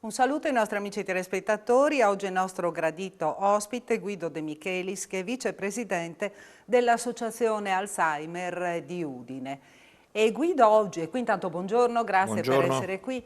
Un saluto ai nostri amici telespettatori. Oggi è il nostro gradito ospite Guido De Michelis, che è vicepresidente dell'Associazione Alzheimer di Udine. E Guido oggi è qui, intanto buongiorno, grazie per Buongiorno. essere qui.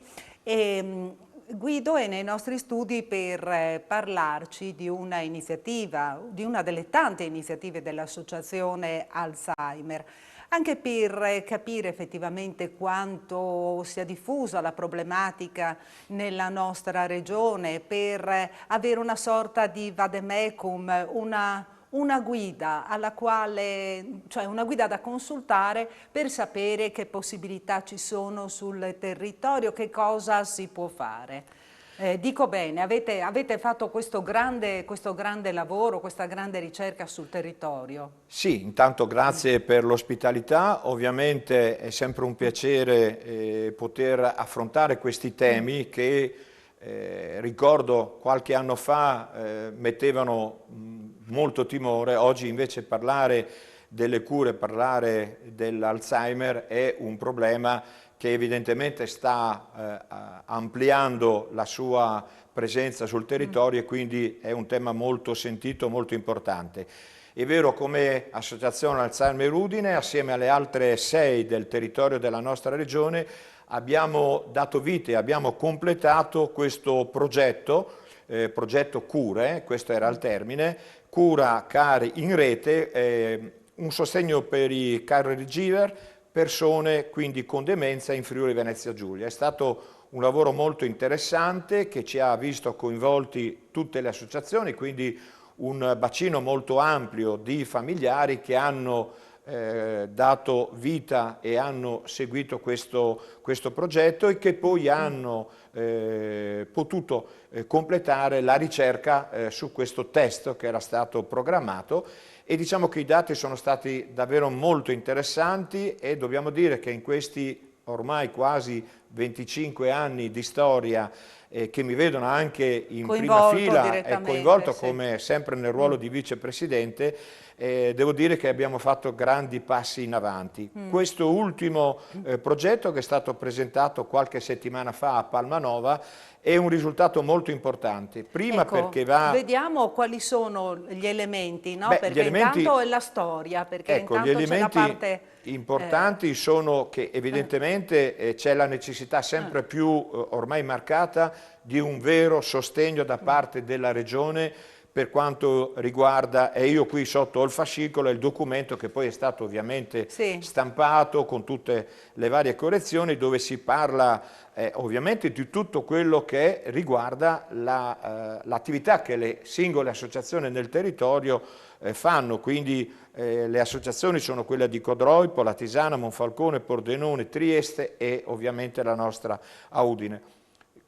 Guido è nei nostri studi per parlarci di una iniziativa, di una delle tante iniziative dell'Associazione Alzheimer, anche per capire effettivamente quanto sia diffusa la problematica nella nostra regione, per avere una sorta di vademecum, una guida alla quale, cioè una guida da consultare per sapere che possibilità ci sono sul territorio, che cosa si può fare. Dico bene, avete fatto questo grande lavoro, questa grande ricerca sul territorio? Sì, intanto grazie per l'ospitalità, ovviamente è sempre un piacere poter affrontare questi temi che ricordo qualche anno fa mettevano molto timore, oggi invece parlare delle cure, parlare dell'Alzheimer è un problema che evidentemente sta ampliando la sua presenza sul territorio e quindi è un tema molto sentito, molto importante. È vero, come Associazione Alzheimer Udine, assieme alle altre 6 del territorio della nostra regione, abbiamo dato vita e abbiamo completato questo progetto, progetto Cure, questo era il termine, Cura Cari in rete, un sostegno per i caregiver, persone quindi con demenza in Friuli Venezia Giulia. È stato un lavoro molto interessante che ci ha visto coinvolti tutte le associazioni, quindi un bacino molto ampio di familiari che hanno dato vita e hanno seguito questo progetto e che poi hanno potuto completare la ricerca su questo test che era stato programmato e diciamo che i dati sono stati davvero molto interessanti e dobbiamo dire che in questi ormai quasi 25 anni di storia che mi vedono anche in prima fila e coinvolto come sempre nel ruolo di vicepresidente, devo dire che abbiamo fatto grandi passi in avanti. Questo ultimo progetto che è stato presentato qualche settimana fa a Palmanova è un risultato molto importante. Prima ecco, perché va... Vediamo quali sono gli elementi, no? Beh, Perché intanto è la storia, perché ecco, gli intanto c'è la elementi parte... importanti sono che evidentemente c'è la necessità sempre più ormai marcata di un vero sostegno da parte della Regione per quanto riguarda, e io qui sotto ho il fascicolo, il documento che poi è stato ovviamente stampato con tutte le varie correzioni dove si parla ovviamente di tutto quello che riguarda l'attività che le singole associazioni nel territorio fanno, quindi le associazioni sono quelle di Codroipo, Latisana, Monfalcone, Pordenone, Trieste e ovviamente la nostra a Udine.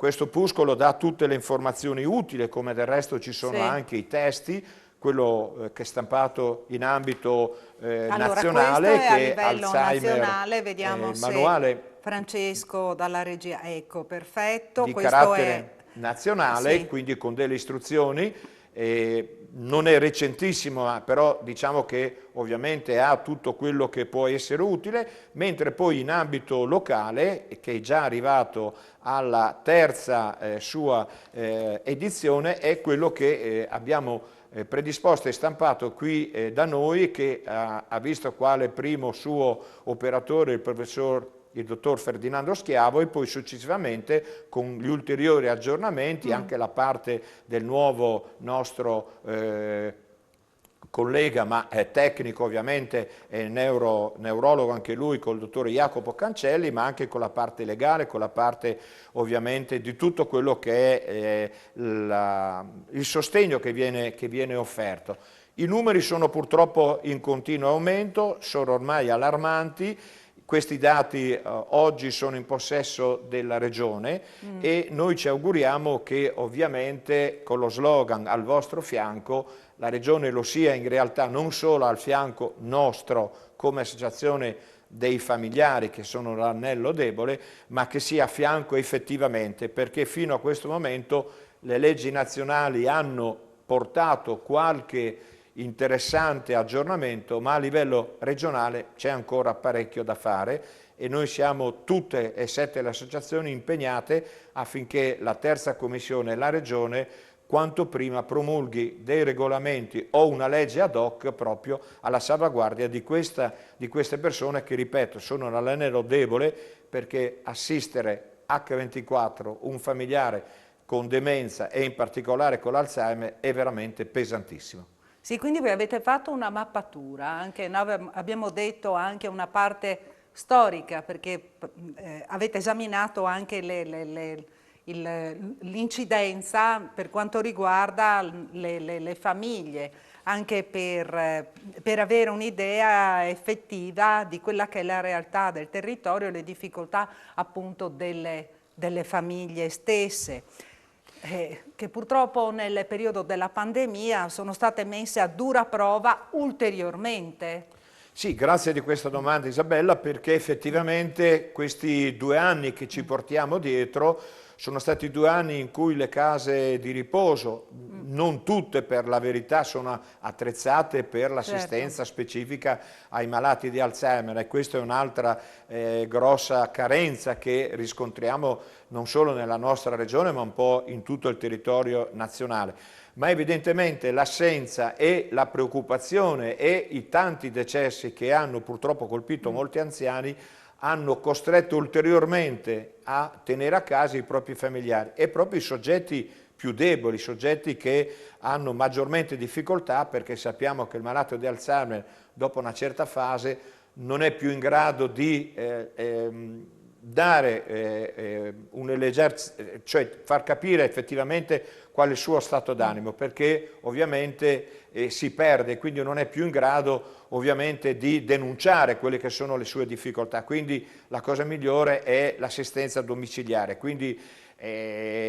Questo opuscolo dà tutte le informazioni utili, come del resto ci sono anche i testi, quello che è stampato in ambito nazionale, che è a livello Alzheimer, nazionale, vediamo manuale Francesco dalla regia, ecco, perfetto. di Questo carattere nazionale, quindi con delle istruzioni. Non è recentissimo, però diciamo che ovviamente ha tutto quello che può essere utile, mentre poi in ambito locale, che è già arrivato alla terza sua edizione, è quello che abbiamo predisposto e stampato qui da noi, che ha visto quale primo suo operatore il dottor Ferdinando Schiavo e poi successivamente con gli ulteriori aggiornamenti anche la parte del nuovo nostro collega ma tecnico ovviamente, neurologo anche lui, col dottor Jacopo Cancelli, ma anche con la parte legale, con la parte ovviamente di tutto quello che è il sostegno che viene offerto. I numeri sono purtroppo in continuo aumento, sono ormai allarmanti. Questi dati oggi sono in possesso della Regione e noi ci auguriamo che ovviamente con lo slogan al vostro fianco la Regione lo sia in realtà non solo al fianco nostro come associazione dei familiari che sono l'anello debole, ma che sia a fianco effettivamente, perché fino a questo momento le leggi nazionali hanno portato qualche interessante aggiornamento, ma a livello regionale c'è ancora parecchio da fare e noi siamo tutte e 7 le associazioni impegnate affinché la terza commissione e la Regione quanto prima promulghi dei regolamenti o una legge ad hoc proprio alla salvaguardia di queste persone che, ripeto, sono nell'anello debole, perché assistere H24 un familiare con demenza e in particolare con l'Alzheimer è veramente pesantissimo. Sì, quindi voi avete fatto una mappatura, anche, noi abbiamo detto anche una parte storica, perché avete esaminato anche l'incidenza per quanto riguarda le famiglie, anche per avere un'idea effettiva di quella che è la realtà del territorio e le difficoltà appunto delle famiglie stesse. Che purtroppo nel periodo della pandemia sono state messe a dura prova ulteriormente. Sì, grazie di questa domanda Isabella, perché effettivamente questi 2 anni che ci portiamo dietro sono stati 2 anni in cui le case di riposo, non tutte per la verità, sono attrezzate per l'assistenza specifica ai malati di Alzheimer, e questa è un'altra grossa carenza che riscontriamo non solo nella nostra regione ma un po' in tutto il territorio nazionale. Ma evidentemente l'assenza e la preoccupazione e i tanti decessi che hanno purtroppo colpito molti anziani hanno costretto ulteriormente a tenere a casa i propri familiari e proprio i soggetti più deboli, soggetti che hanno maggiormente difficoltà, perché sappiamo che il malato di Alzheimer dopo una certa fase non è più in grado di dare cioè far capire effettivamente qual è il suo stato d'animo, perché ovviamente si perde, quindi non è più in grado ovviamente di denunciare quelle che sono le sue difficoltà, quindi la cosa migliore è l'assistenza domiciliare, quindi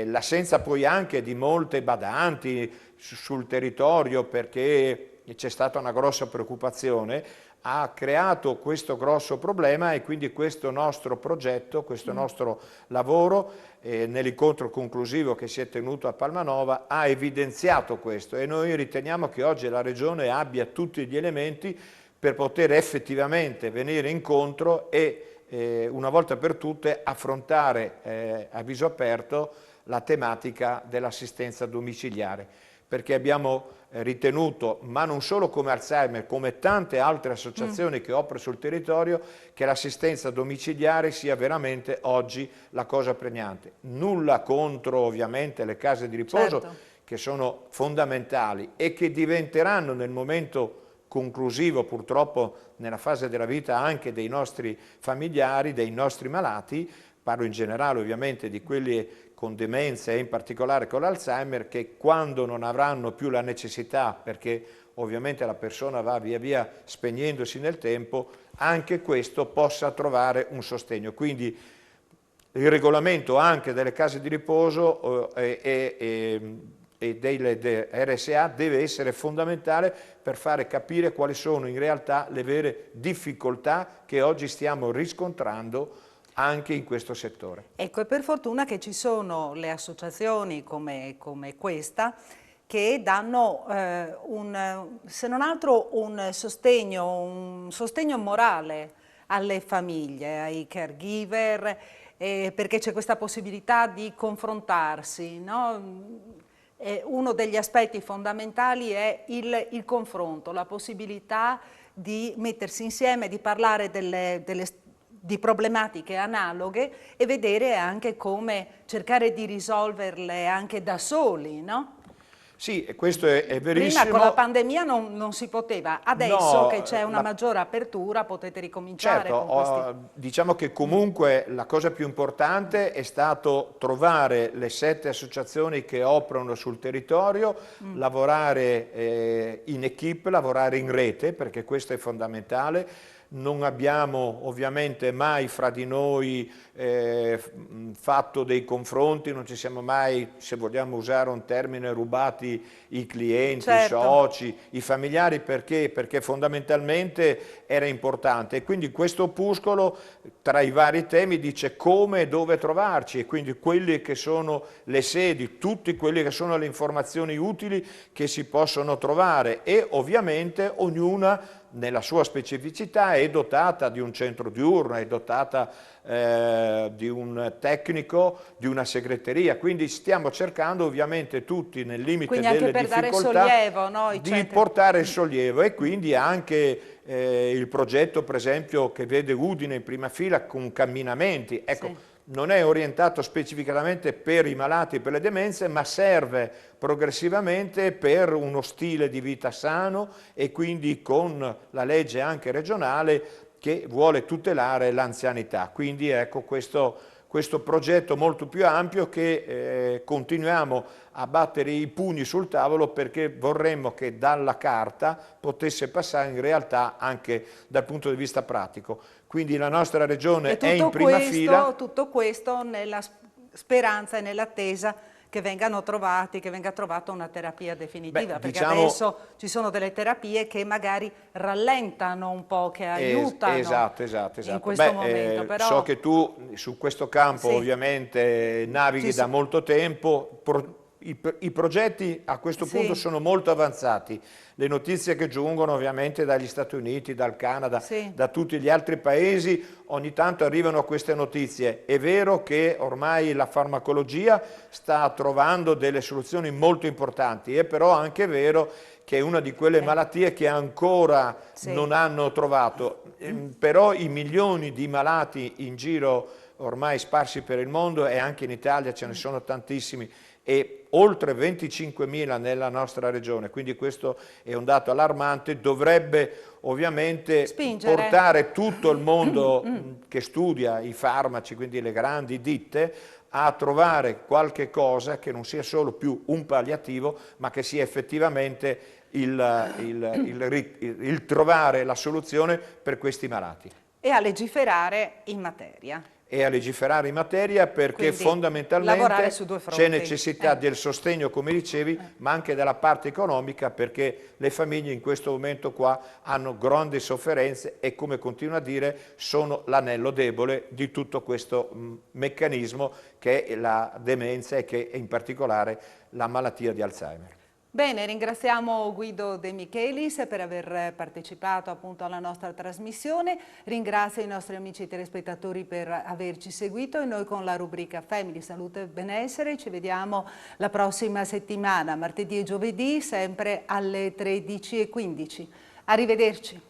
l'assenza poi anche di molte badanti sul territorio, perché c'è stata una grossa preoccupazione, ha creato questo grosso problema, e quindi questo nostro progetto, questo nostro lavoro nell'incontro conclusivo che si è tenuto a Palmanova ha evidenziato questo, e noi riteniamo che oggi la Regione abbia tutti gli elementi per poter effettivamente venire incontro e una volta per tutte affrontare a viso aperto la tematica dell'assistenza domiciliare, perché abbiamo ritenuto, ma non solo come Alzheimer, come tante altre associazioni che operano sul territorio, che l'assistenza domiciliare sia veramente oggi la cosa pregnante. Nulla contro ovviamente le case di riposo, che sono fondamentali e che diventeranno nel momento conclusivo, purtroppo nella fase della vita anche dei nostri familiari, dei nostri malati, parlo in generale ovviamente di quelli con demenza e in particolare con l'Alzheimer, che quando non avranno più la necessità, perché ovviamente la persona va via via spegnendosi nel tempo, anche questo possa trovare un sostegno. Quindi il regolamento anche delle case di riposo e delle RSA deve essere fondamentale per fare capire quali sono in realtà le vere difficoltà che oggi stiamo riscontrando anche in questo settore. Ecco, e per fortuna che ci sono le associazioni come questa che danno se non altro un sostegno morale alle famiglie, ai caregiver, perché c'è questa possibilità di confrontarsi, no? Uno degli aspetti fondamentali è il confronto, la possibilità di mettersi insieme, di parlare di problematiche analoghe e vedere anche come cercare di risolverle anche da soli, no? Sì, questo è verissimo. Prima con la pandemia non si poteva, adesso No, che c'è una maggiore apertura potete ricominciare con questi... Diciamo che comunque la cosa più importante è stato trovare le 7 associazioni che operano sul territorio, lavorare in equipe, lavorare in rete, perché questo è fondamentale. Non abbiamo ovviamente mai fra di noi fatto dei confronti, non ci siamo mai, se vogliamo usare un termine, rubati i clienti, i soci, i familiari, perché fondamentalmente era importante. E quindi questo opuscolo tra i vari temi dice come e dove trovarci, e quindi quelle che sono le sedi, tutte quelle che sono le informazioni utili che si possono trovare, e ovviamente ognuna nella sua specificità è dotata di un centro diurno, è dotata di un tecnico, di una segreteria, quindi stiamo cercando ovviamente tutti nel limite delle difficoltà sollievo, no? di portare il sollievo, e quindi anche il progetto per esempio che vede Udine in prima fila con camminamenti, ecco, Sì. non è orientato specificatamente per i malati, per le demenze, ma serve progressivamente per uno stile di vita sano, e quindi con la legge anche regionale che vuole tutelare l'anzianità. Quindi ecco questo progetto molto più ampio che continuiamo a battere i pugni sul tavolo, perché vorremmo che dalla carta potesse passare in realtà anche dal punto di vista pratico. Quindi la nostra regione è in prima fila. Tutto questo nella speranza e nell'attesa che venga trovata una terapia definitiva, perché Diciamo, adesso ci sono delle terapie che magari rallentano un po', che aiutano esatto. in questo momento. Però, so che tu su questo campo sì, ovviamente navighi da molto tempo. I progetti a questo punto sono molto avanzati. Le notizie che giungono ovviamente dagli Stati Uniti, dal Canada, da tutti gli altri paesi, ogni tanto arrivano queste notizie. È vero che ormai la farmacologia sta trovando delle soluzioni molto importanti, è però anche vero che è una di quelle malattie che ancora non hanno trovato. Però i milioni di malati in giro ormai sparsi per il mondo, e anche in Italia ce ne sono tantissimi, e oltre 25.000 nella nostra regione, quindi questo è un dato allarmante, dovrebbe ovviamente portare tutto il mondo che studia i farmaci, quindi le grandi ditte, a trovare qualche cosa che non sia solo più un palliativo, ma che sia effettivamente il trovare la soluzione per questi malati. E a legiferare in materia. Perché quindi fondamentalmente c'è necessità del sostegno, sostegno, come dicevi, ma anche della parte economica, perché le famiglie in questo momento qua hanno grandi sofferenze e, come continuo a dire, sono l'anello debole di tutto questo meccanismo che è la demenza e che è in particolare la malattia di Alzheimer. Bene, ringraziamo Guido De Michelis per aver partecipato appunto alla nostra trasmissione, ringrazio i nostri amici telespettatori per averci seguito, e noi con la rubrica Family, Salute e Benessere ci vediamo la prossima settimana, martedì e giovedì, sempre alle 13:15. Arrivederci.